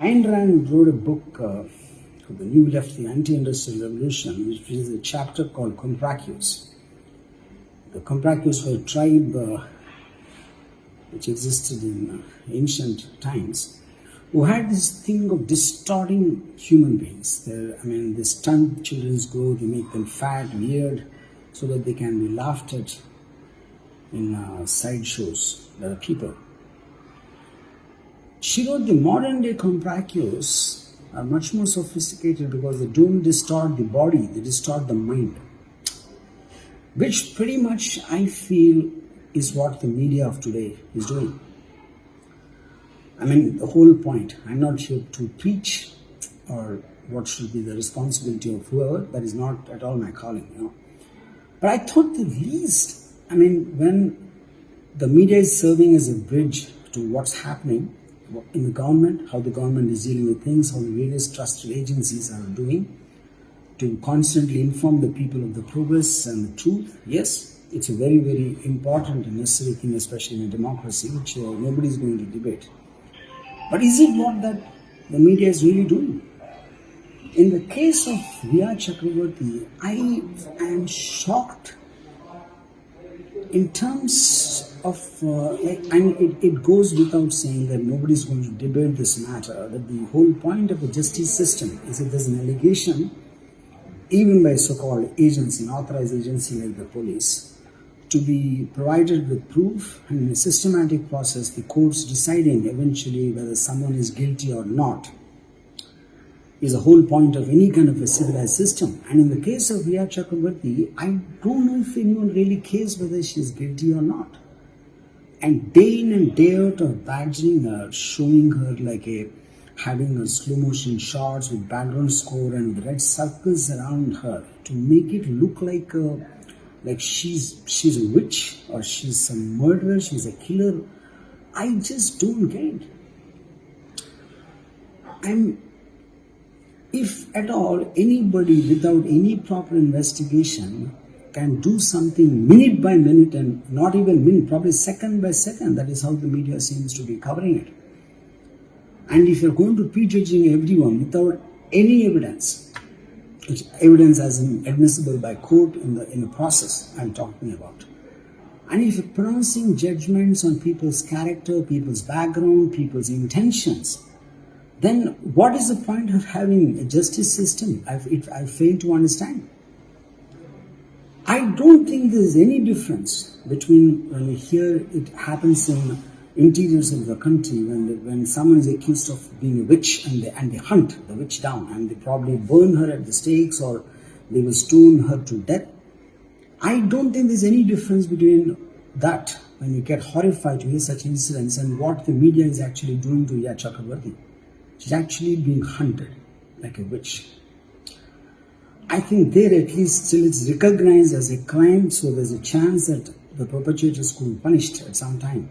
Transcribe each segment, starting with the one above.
Ayn Rand wrote a book called The New Left, the Anti-Industrial Revolution, which is a chapter called Comprachus. The Comprachus were a tribe which existed in ancient times, who had this thing of distorting human beings. They stunt children's growth, they make them fat, weird, so that they can be laughed at in sideshows by the people. She wrote the modern day Comprachus are much more sophisticated because they don't distort the body, they distort the mind. Which pretty much I feel is what the media of today is doing. The whole point, I'm not here to preach or what should be the responsibility of whoever, that is not at all my calling, But I thought the least, when the media is serving as a bridge to what's happening in the government, how the government is dealing with things, how the various trusted agencies are doing, to constantly inform the people of the progress and the truth. Yes, it's a very, very important and necessary thing, especially in a democracy, which nobody is going to debate. But is it what that the media is really doing? In the case of Riya Chakravarthi, I am shocked in terms of, it goes without saying that nobody is going to debate this matter, that the whole point of the justice system is if there's an allegation, even by a so-called agency, an authorized agency like the police, to be provided with proof, and in a systematic process, the courts deciding eventually whether someone is guilty or not, is the whole point of any kind of a civilized system. And in the case of Riya Chakravarthi, I don't know if anyone really cares whether she is guilty or not. And day in and day out of badgering her, showing her having her slow motion shots with background score and red circles around her to make it look like she's a witch or she's a murderer, she's a killer. I just don't get it. If at all anybody without any proper investigation can do something minute by minute and not even minute, probably second by second, that is how the media seems to be covering it. And if you're going to prejudging everyone without any evidence, which evidence as admissible by court in the process I'm talking about, and if you're pronouncing judgments on people's character, people's background, people's intentions, then what is the point of having a justice system? I fail to understand. I don't think there is any difference between when we hear it happens in interiors of the country, when someone is accused of being a witch and they hunt the witch down and they probably burn her at the stakes or they will stone her to death. I don't think there's any difference between that when you get horrified to hear such incidents and what the media is actually doing to Riya Chakravarthi. She's actually being hunted like a witch. I think there at least still it's recognized as a crime, so there's a chance that the perpetrators could be punished at some time.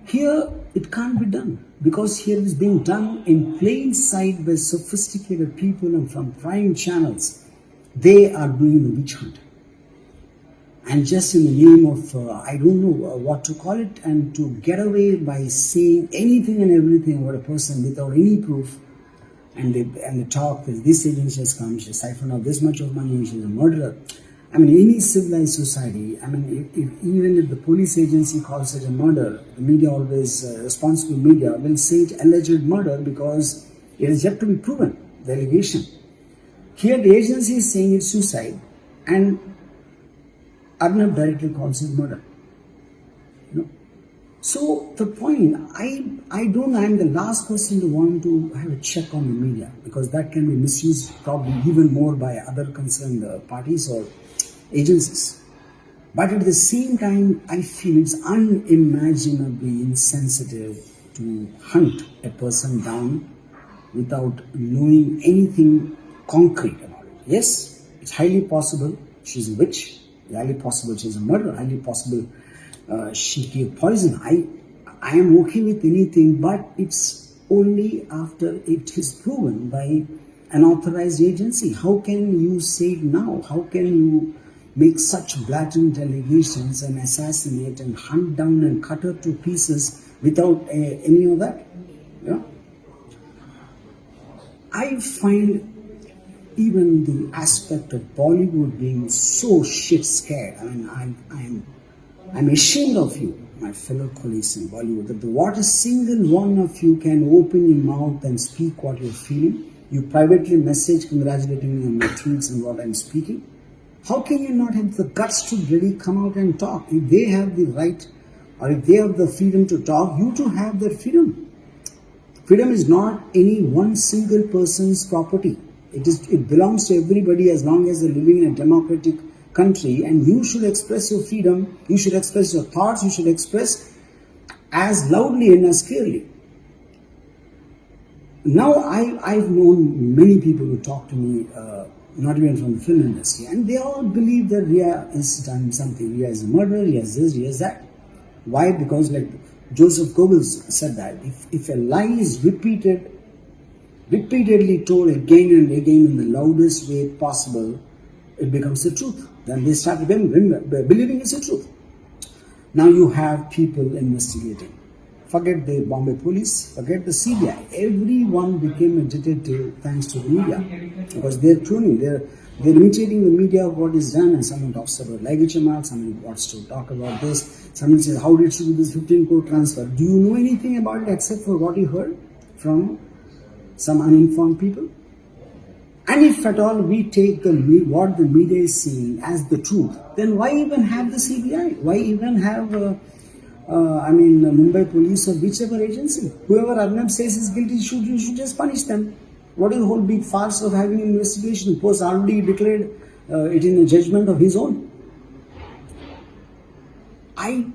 Here it can't be done because here it's being done in plain sight by sophisticated people and from prime channels. They are doing the witch hunt. And just in the name of, I don't know what to call it, and to get away by saying anything and everything about a person without any proof, and they talk that this agency has come, she siphoned out this much of money, she's a murderer. Any civilized society, even if the police agency calls it a murder, the media always, responsible media, will say it alleged murder because it is yet to be proven, the allegation. Here the agency is saying it's suicide, and Arnab directly calls it murder. So the point, I don't know, I'm the last person to want to have a check on the media because that can be misused probably even more by other concerned parties or agencies. But at the same time, I feel it's unimaginably insensitive to hunt a person down without knowing anything concrete about it. Yes, it's highly possible she's a witch, highly possible she's a murderer, highly possible she gave poison. I am okay with anything, but it's only after it is proven by an authorized agency. How can you say it now? How can you make such blatant allegations and assassinate and hunt down and cut her to pieces without any of that? I find even the aspect of Bollywood being so shit scared. I mean, I'm ashamed of you, my fellow colleagues in Bollywood, that what a single one of you can open your mouth and speak what you're feeling. You privately message congratulating me on my tweets and what I'm speaking. How can you not have the guts to really come out and talk? If they have the right or if they have the freedom to talk, you too have that freedom. Freedom is not any one single person's property. It belongs to everybody as long as they're living in a democratic country, and you should express your freedom, you should express your thoughts, you should express as loudly and as clearly. Now, I've known many people who talk to me, not even from the film industry, and they all believe that Ria has done something. Ria is a murderer, Ria is this, Ria is that. Why? Because like Joseph Goebbels said that if a lie is repeatedly told again and again in the loudest way possible, it becomes the truth. Then they start believing it's the truth. Now you have people investigating. Forget the Bombay police, forget the CBI. Everyone became a detective thanks to the media, because they're tuning, they're imitating the media of what is done, and someone talks about luggage amount, someone wants to talk about this, someone says, how did she do this 15 crore transfer? Do you know anything about it except for what you heard from some uninformed people? And if at all we take what the media is seeing as the truth, then why even have the CBI? Why even have Mumbai police or whichever agency? Whoever Arnab says is guilty, you should just punish them. What is the whole big farce of having an investigation? Post already declared it in a judgment of his own. I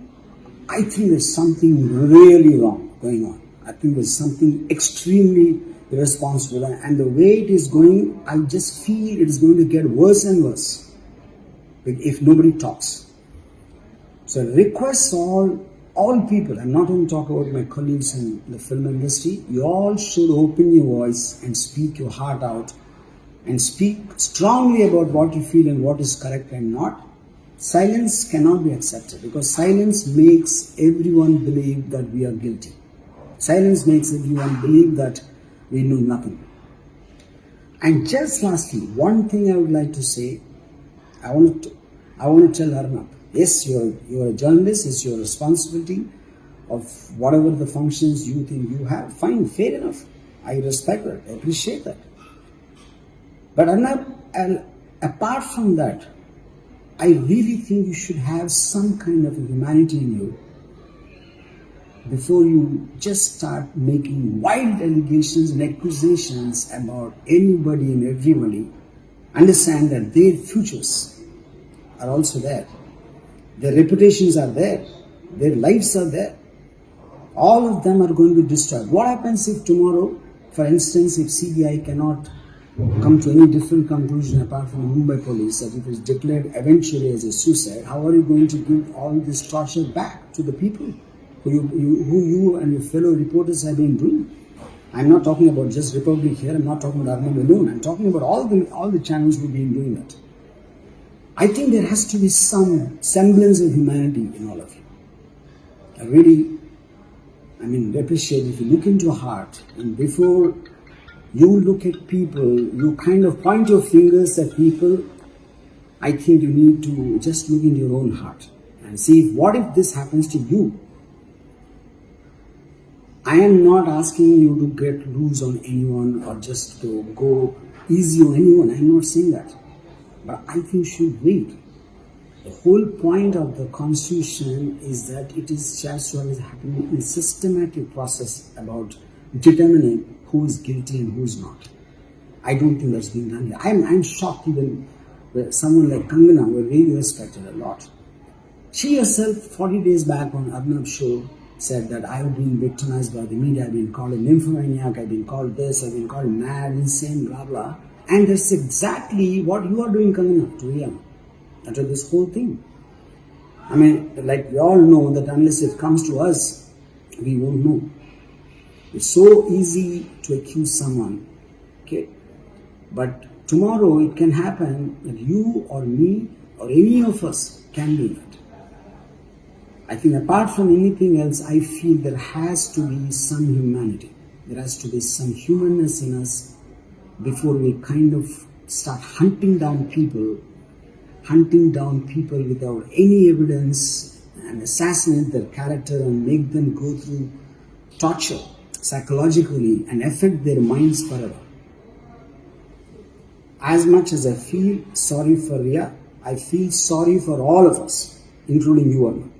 think there's something really wrong going on. I think there's something extremely irresponsible, and the way it is going, I just feel it is going to get worse and worse if nobody talks. So I request all people, I'm not going to talk about my colleagues in the film industry, you all should open your voice and speak your heart out and speak strongly about what you feel and what is correct and not. Silence cannot be accepted, because silence makes everyone believe that we are guilty. Silence makes everyone believe that we know nothing. And just lastly, one thing I would like to say, I want to tell Arnab, yes, you're a journalist, it's your responsibility of whatever the functions you think you have. Fine, fair enough. I respect that, I appreciate that. But Arnab, apart from that, I really think you should have some kind of humanity in you before you just start making wild allegations and accusations about anybody and everybody. Understand that their futures are also there. Their reputations are there. Their lives are there. All of them are going to be destroyed. What happens if tomorrow, for instance, if CBI cannot come to any different conclusion apart from Mumbai police, that it was declared eventually as a suicide, how are you going to give all this torture back to the people who you and your fellow reporters have been doing? I'm not talking about just Republic here, I'm not talking about Arnab alone, I'm talking about all the channels who've been doing that. I think there has to be some semblance of humanity in all of you. I really appreciate if you look into your heart, and before you look at people, you kind of point your fingers at people. I think you need to just look into your own heart and see what if this happens to you. I am not asking you to get loose on anyone or just to go easy on anyone. I am not saying that. But I think you should wait. The whole point of the Constitution is that it is just what is happening in a systematic process about determining who is guilty and who is not. I don't think that's being done here. I'm shocked even with someone like Kangana, who I really respected a lot. She herself, 40 days back on Arnab's show, said that I have been victimized by the media, I've been called a nymphomaniac, I've been called this, I've been called mad, insane, blah, blah. And that's exactly what you are doing, Kangana, to Ria, after this whole thing. Like we all know that unless it comes to us, we won't know. It's so easy to accuse someone, okay? But tomorrow it can happen that you or me or any of us can do that. I think apart from anything else, I feel there has to be some humanity. There has to be some humanness in us before we kind of start hunting down people without any evidence and assassinate their character and make them go through torture psychologically and affect their minds forever. As much as I feel sorry for Ria, I feel sorry for all of us, including you, Varma.